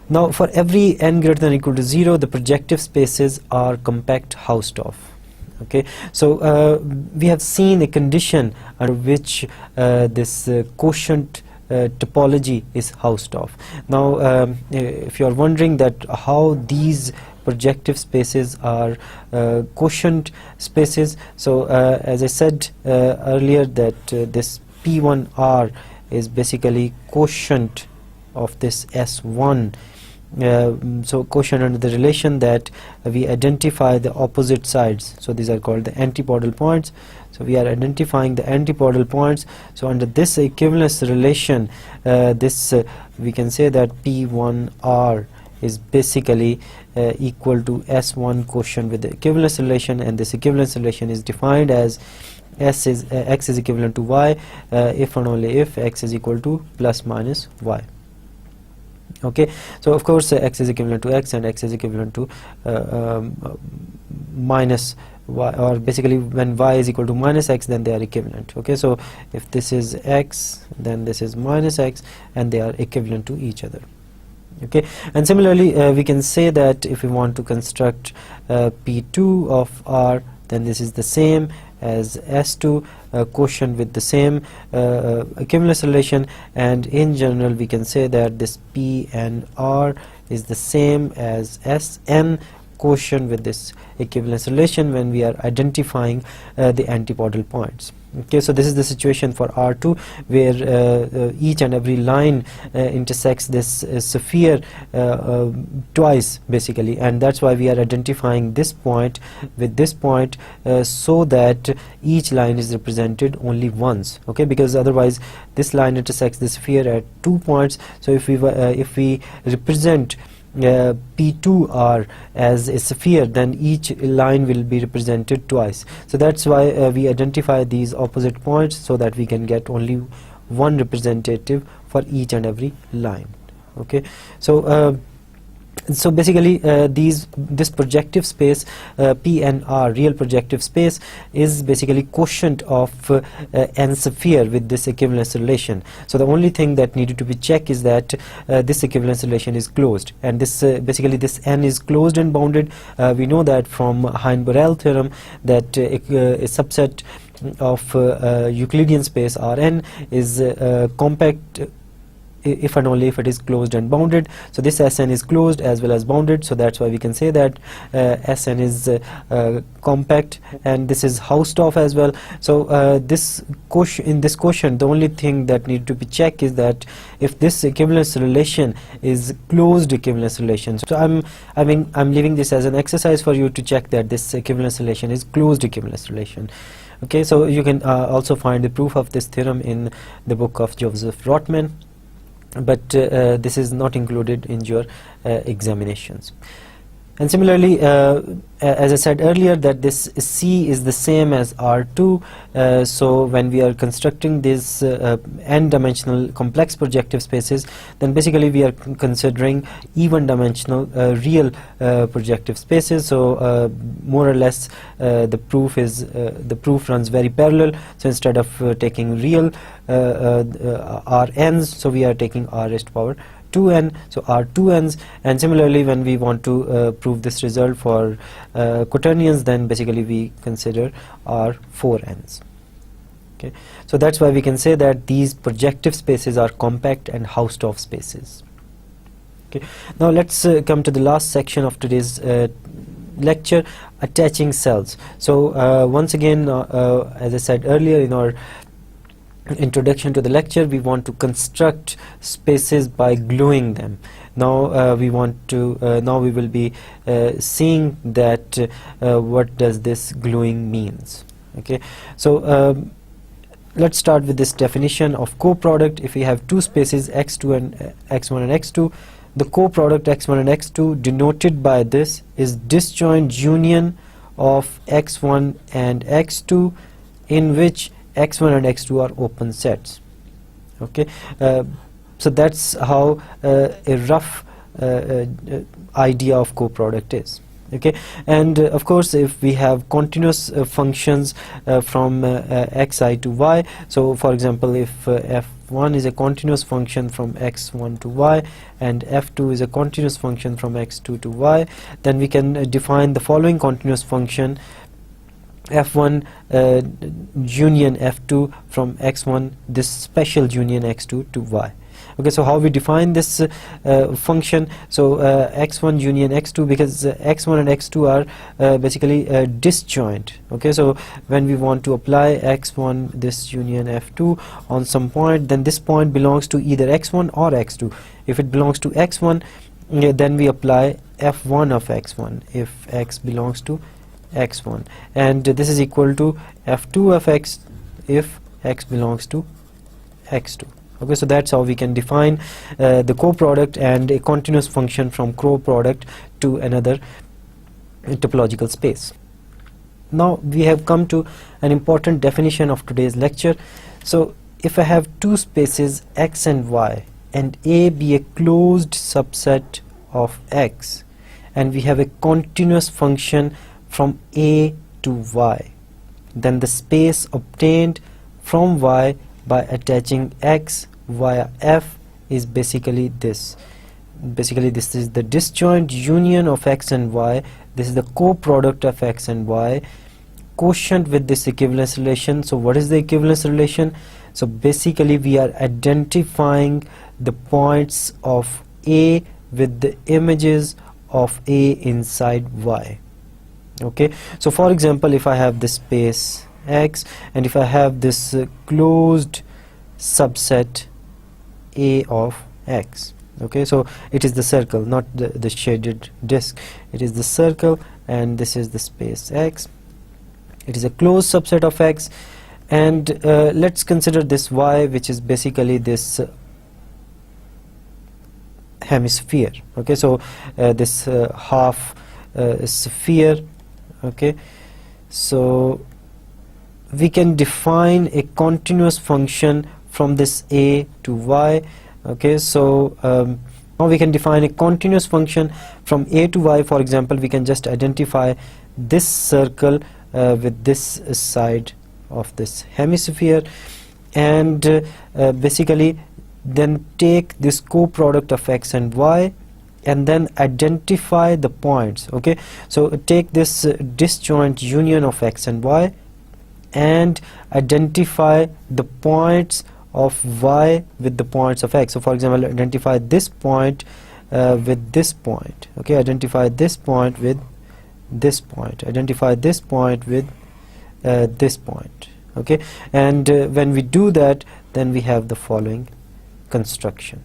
Now for every n greater than or equal to 0, the projective spaces are compact Hausdorff. Okay, so we have seen a condition under which this quotient topology is Hausdorff. Now if you are wondering that how these projective spaces are quotient spaces, so as I said earlier, that this P1R is basically quotient of this S1. So quotient under the relation that we identify the opposite sides. So these are called the antipodal points. So we are identifying the antipodal points. So under this equivalence relation, we can say that P1R is basically equal to S1 quotient with the equivalence relation, and this equivalence relation is defined as x is equivalent to y if and only if x is equal to plus minus y. Okay, so of course x is equivalent to x and x is equivalent to minus y, or basically when y is equal to minus x, then they are equivalent. Okay, so if this is x, then this is minus x, and they are equivalent to each other. Okay, and similarly we can say that if we want to construct P2 of R, then this is the same as S2, quotient with the same equivalence relation, and in general we can say that this P and R is the same as Sn, quotient with this equivalence relation when we are identifying the antipodal points. Okay, so this is the situation for R2, where each and every line intersects this sphere twice basically, and that's why we are identifying this point with this point so that each line is represented only once. Okay, because otherwise this line intersects the sphere at 2 points. So if we represent P2R as a sphere, then each line will be represented twice. So that's why we identify these opposite points so that we can get only one representative for each and every line. Okay, so basically this projective space P and R, real projective space, is basically quotient of n sphere with this equivalence relation. So the only thing that needed to be checked is that this equivalence relation is closed, and this basically this n is closed and bounded. We know that from Hein-Borel theorem that a subset of Euclidean space Rn is compact if and only if it is closed and bounded. So this Sn is closed as well as bounded, so that's why we can say that Sn is compact, and this is Hausdorff as well. So this quotient, the only thing that need to be checked is that if this equivalence relation is closed equivalence relation. So I'm leaving this as an exercise for you to check that this equivalence relation is closed equivalence relation. Okay, so you can also find the proof of this theorem in the book of Joseph Rotman, but this is not included in your examinations. And similarly, as I said earlier, that this C is the same as R2, so when we are constructing these n-dimensional complex projective spaces, then basically we are considering even dimensional real projective spaces. So more or less the proof runs very parallel. So instead of taking real Rn's, so we are taking R raised to power 2n, so R2n's. And similarly, when we want to prove this result for quaternions, then basically we consider R4n's. Okay, so that's why we can say that these projective spaces are compact and Hausdorff spaces. Okay, now let's come to the last section of today's lecture, attaching cells. So once again, as I said earlier in our introduction to the lecture, we want to construct spaces by gluing them. Now we will be seeing that what does this gluing means. Okay, so let's start with this definition of coproduct. If we have two spaces x2 and x1 and x2, the coproduct x1 and x2 denoted by this is disjoint union of x1 and x2 in which x1 and x2 are open sets. Okay, so that's how a rough idea of coproduct is. Okay, and of course if we have continuous functions from xi to y, so for example if f1 is a continuous function from x1 to y and f2 is a continuous function from x2 to y, then we can define the following continuous function f1 union f2 from x1, this special union x2 to y. Okay, so how we define this function? So x1 union x2, because x1 and x2 are basically disjoint. Okay, so when we want to apply x1 this union f2 on some point, then this point belongs to either x1 or x2. If it belongs to x1, then we apply f1 of x1 if x belongs to x1, and this is equal to f2 of x if x belongs to x2. Okay, so that's how we can define the coproduct and a continuous function from coproduct to another topological space. Now we have come to an important definition of today's lecture. So if I have two spaces x and y and A be a closed subset of x, and we have a continuous function from A to y, then the space obtained from y by attaching x via f is basically this. basically this is the disjoint union of x and y, this is the co-product of x and y, quotient with this equivalence relation. So what is the equivalence relation? So basically we are identifying the points of A with the images of A inside y. Okay, so for example, if I have this space X and if I have this closed subset A of X, okay, so it is the circle, not the shaded disk, it is the circle, and this is the space X, it is a closed subset of X, and let's consider this Y, which is basically this hemisphere. Okay, so this half sphere. Okay, so we can define a continuous function from this A to Y. Okay, so now we can define a continuous function from A to Y. For example, we can just identify this circle with this side of this hemisphere, and basically then take this co-product of x and y and then identify the points. Okay, so take this disjoint union of x and y and identify the points of y with the points of x. So for example, identify this point with this point. Okay, identify this point with this point, identify this point with this point. Okay, and when we do that, then we have the following construction.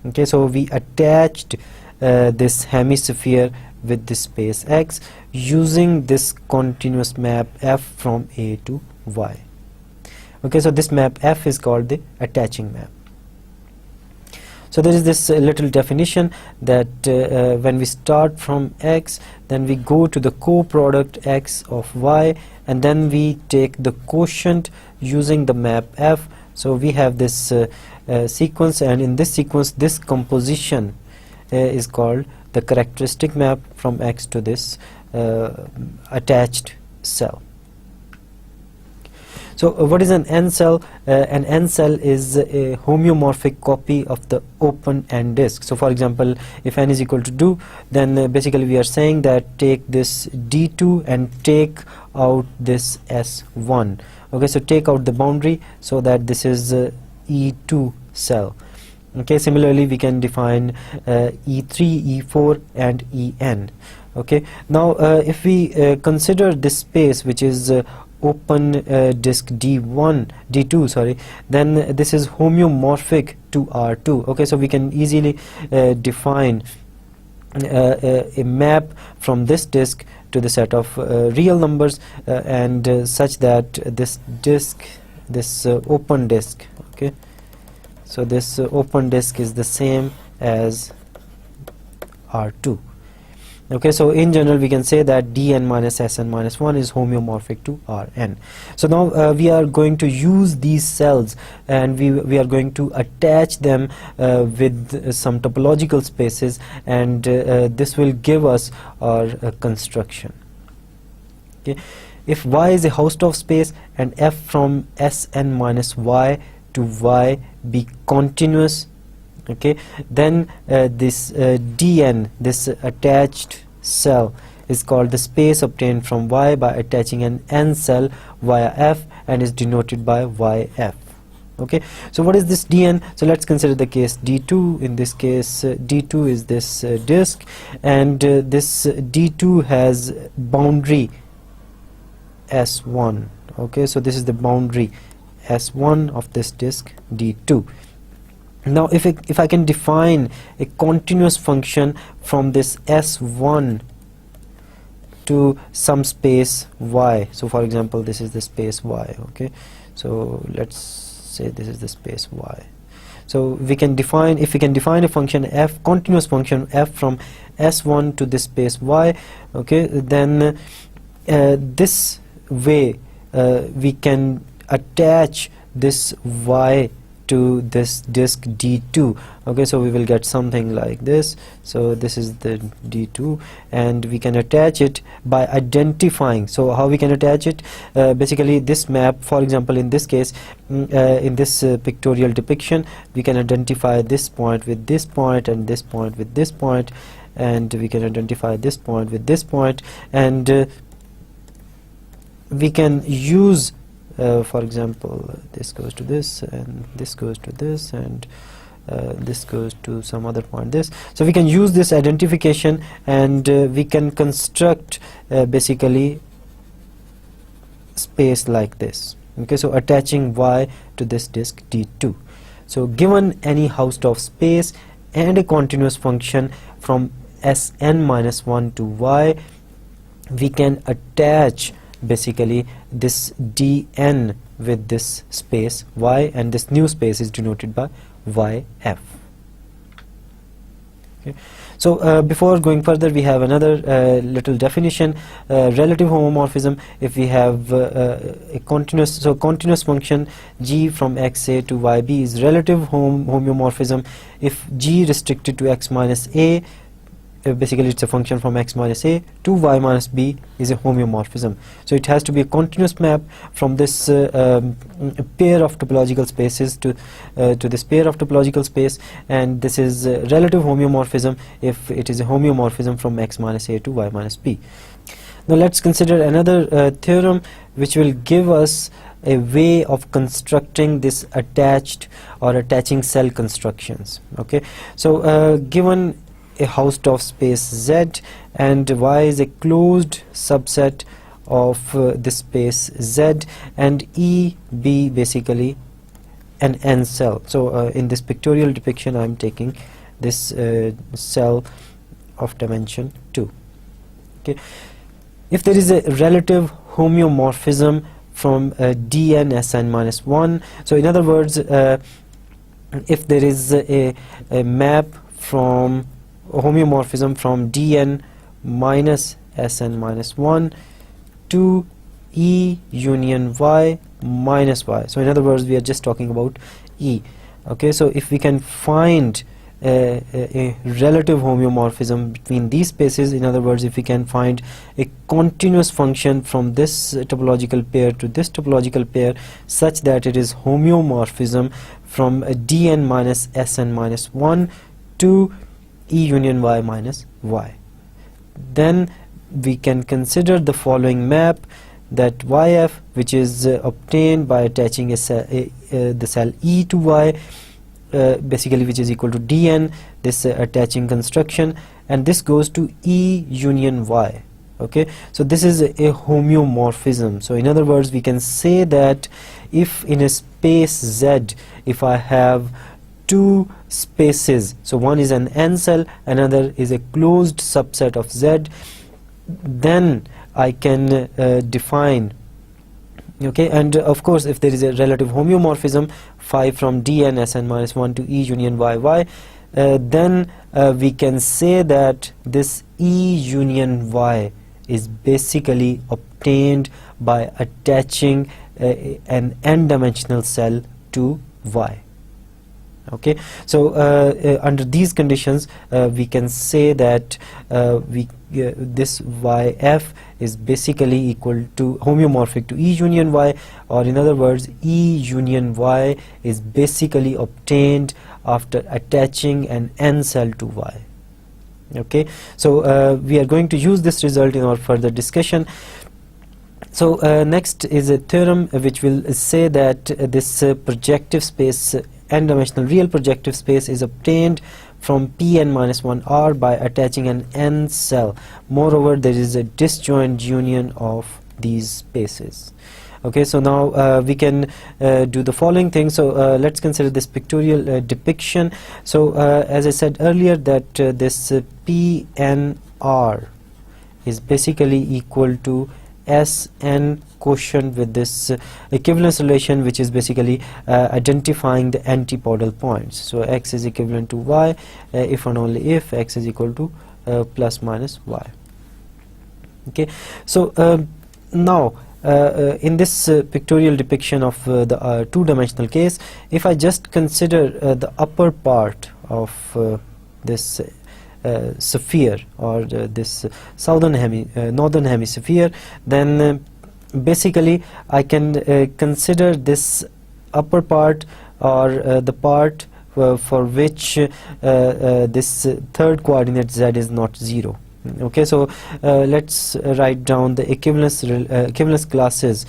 Okay, so we attached this hemisphere with this space X using this continuous map F from A to Y. Okay, so this map F is called the attaching map. So there is this little definition that when we start from X, then we go to the co-product X of Y, and then we take the quotient using the map F. So we have this sequence, and in this sequence this composition is called the characteristic map from X to this attached cell. So what is an N cell? An N cell is a homeomorphic copy of the open N disk. So for example, if N is equal to 2, then basically we are saying that take this D2 and take out this S1. Okay, so take out the boundary so that this is E2 cell. Okay, similarly we can define E3, E4 and En. Okay, now if we consider this space which is open disk D1, D2, sorry, then this is homeomorphic to R2. Okay, so we can easily define a map from this disk to the set of real numbers and such that this disk, this open disk, okay, so this open disk is the same as R2. Okay, so in general we can say that Dn minus Sn minus 1 is homeomorphic to Rn. So now we are going to use these cells and we are going to attach them with some topological spaces, and this will give us our construction. Okay, if Y is a Hausdorff space and f from Sn minus y to y be continuous, okay, then this Dn, this attached cell, is called the space obtained from Y by attaching an N cell via F and is denoted by YF. Okay, so what is this Dn? So let's consider the case D2. In this case D2 is this disk, and this D2 has boundary S1. Okay, so this is the boundary S1 of this disk D2. Now if I can define a continuous function from this S1 to some space Y, so for example this is the space Y, okay, so let's say this is the space Y. So we can define, if we can define a function f, continuous function f from S1 to this space Y, okay, then this way we can attach this Y to this disk D2. Okay, so we will get something like this. So this is the D2, and we can attach it by identifying. So how we can attach it? Basically this map, for example in this case, in this pictorial depiction, we can identify this point with this point, and this point with this point, and we can identify this point with this point, and we can use for example, this goes to this, and this goes to this, and this goes to some other point, this. So we can use this identification, and we can construct basically space like this. Okay, so attaching Y to this disk D2. So given any Hausdorff space and a continuous function from Sn-1 to Y, we can attach basically this Dn with this space Y, and this new space is denoted by YF. Okay. So before going further, we have another little definition. Relative homomorphism, if we have a continuous function g from xa to yb is relative homeomorphism if g restricted to x minus a, basically it's a function from x minus a to y minus b is a homeomorphism. So it has to be a continuous map from this pair of topological spaces to this pair of topological space, and this is relative homeomorphism if it is a homeomorphism from x minus a to y minus b. Now let's consider another theorem which will give us a way of constructing this attached or attaching cell constructions. Okay, so given a Hausdorff space Z and Y is a closed subset of this space Z, and E be basically an N cell. So in this pictorial depiction I am taking this cell of dimension 2. Okay, if there is a relative homeomorphism from Dn Sn minus 1, so in other words, if there is a map from homeomorphism from Dn minus Sn minus 1 to E union Y minus Y. So in other words, we are just talking about E. Okay, so if we can find a relative homeomorphism between these spaces, in other words, if we can find a continuous function from this topological pair to this topological pair such that it is homeomorphism from Dn minus Sn minus 1 to E union Y minus Y, then we can consider the following map, that YF, which is obtained by attaching the cell E to Y, basically which is equal to Dn, this attaching construction, and this goes to E union Y. Okay, so this is a homeomorphism. So in other words, we can say that if in a space Z, if I have two spaces, so one is an N cell, another is a closed subset of Z, then I can define, okay, and of course if there is a relative homeomorphism phi from Dn Sn minus 1 to E union YY, then we can say that this E union Y is basically obtained by attaching an n-dimensional cell to Y. Okay, so under these conditions we can say that this YF is basically equal to homeomorphic to E union Y, or in other words, E union Y is basically obtained after attaching an N cell to Y. Okay, so we are going to use this result in our further discussion. So next is a theorem which will say that this projective space, n-dimensional real projective space, is obtained from Pn-1R by attaching an N cell. Moreover, there is a disjoint union of these spaces. Okay, so now we can do the following thing. So let's consider this pictorial depiction. So as I said earlier, that this Pnr is basically equal to Sn quotient with this equivalence relation, which is basically identifying the antipodal points. So x is equivalent to y if and only if x is equal to plus minus y. Okay, so now in this pictorial depiction of the two-dimensional case, if I just consider the upper part of this sphere, or this northern hemisphere, then basically I can consider this upper part, or the part for which this third coordinate z is not 0. Okay, so let's write down the equivalence classes.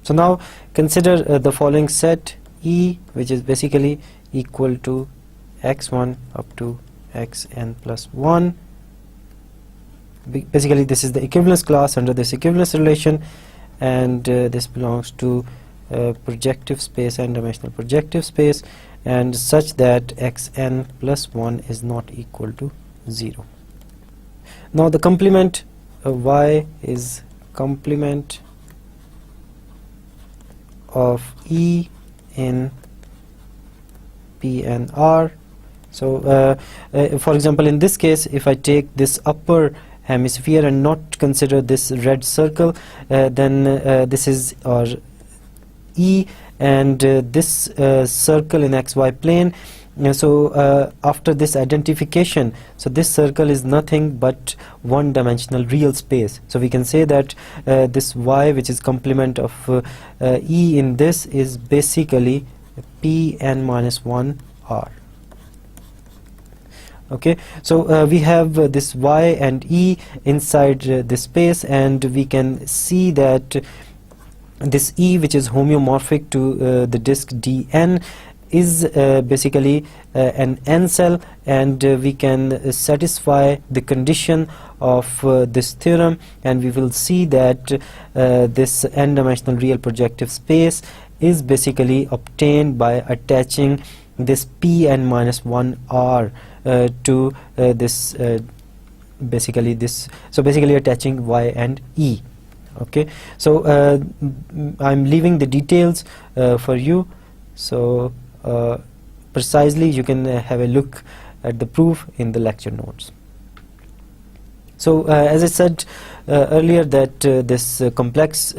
So now consider the following set E, which is basically equal to x1 up to xn plus 1. Basically this is the equivalence class under this equivalence relation, and this belongs to projective space, n-dimensional projective space, and such that xn plus 1 is not equal to 0. Now the complement y is complement of E in P and R. So for example, in this case, if I take this upper hemisphere and not consider this red circle, then this is our E, and this circle in xy plane. So after this identification, so this circle is nothing but one-dimensional real space. So we can say that this y, which is complement of E in this, is basically Pn minus 1 R. Okay, so we have this y and E inside this space, and we can see that this E, which is homeomorphic to the disk Dn, is basically an n cell, and we can satisfy the condition of this theorem, and we will see that this n-dimensional real projective space is basically obtained by attaching this Pn minus 1 R to this basically this, so basically attaching y and E. Okay, so I'm leaving the details for you, so precisely you can have a look at the proof in the lecture notes. So as I said earlier, that this complex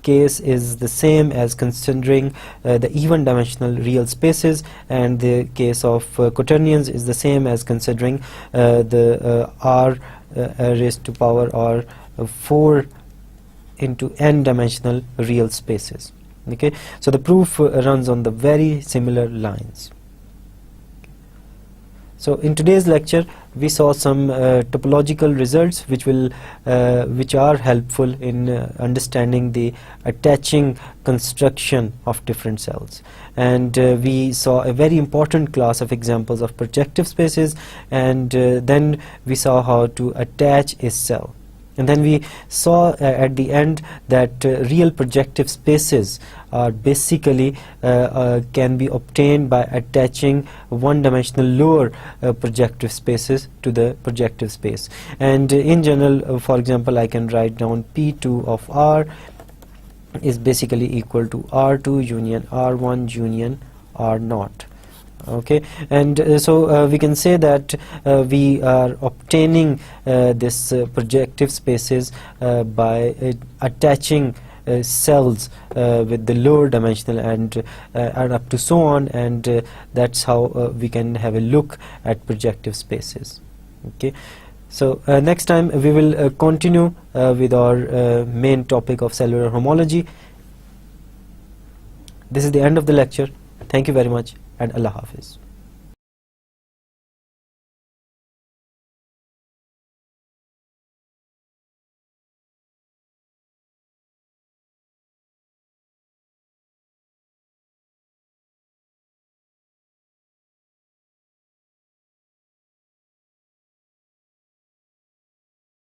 case is the same as considering the even dimensional real spaces, and the case of quaternions is the same as considering the r raised to power or 4 into n dimensional real spaces. Okay, so the proof runs on the very similar lines. So in today's lecture we saw some topological results which are helpful in understanding the attaching construction of different cells, and we saw a very important class of examples of projective spaces, and then we saw how to attach a cell. And then we saw at the end that real projective spaces are basically can be obtained by attaching one-dimensional lower projective spaces to the projective space. And in general, for example, I can write down P2 of R is basically equal to R2 union R1 union R0. Okay, and so we can say that we are obtaining this projective spaces by attaching cells with the lower dimensional and up to so on, and that's how we can have a look at projective spaces. Okay, so next time we will continue with our main topic of cellular homology. This is the end of the lecture. Thank you very much, and Allah Hafiz.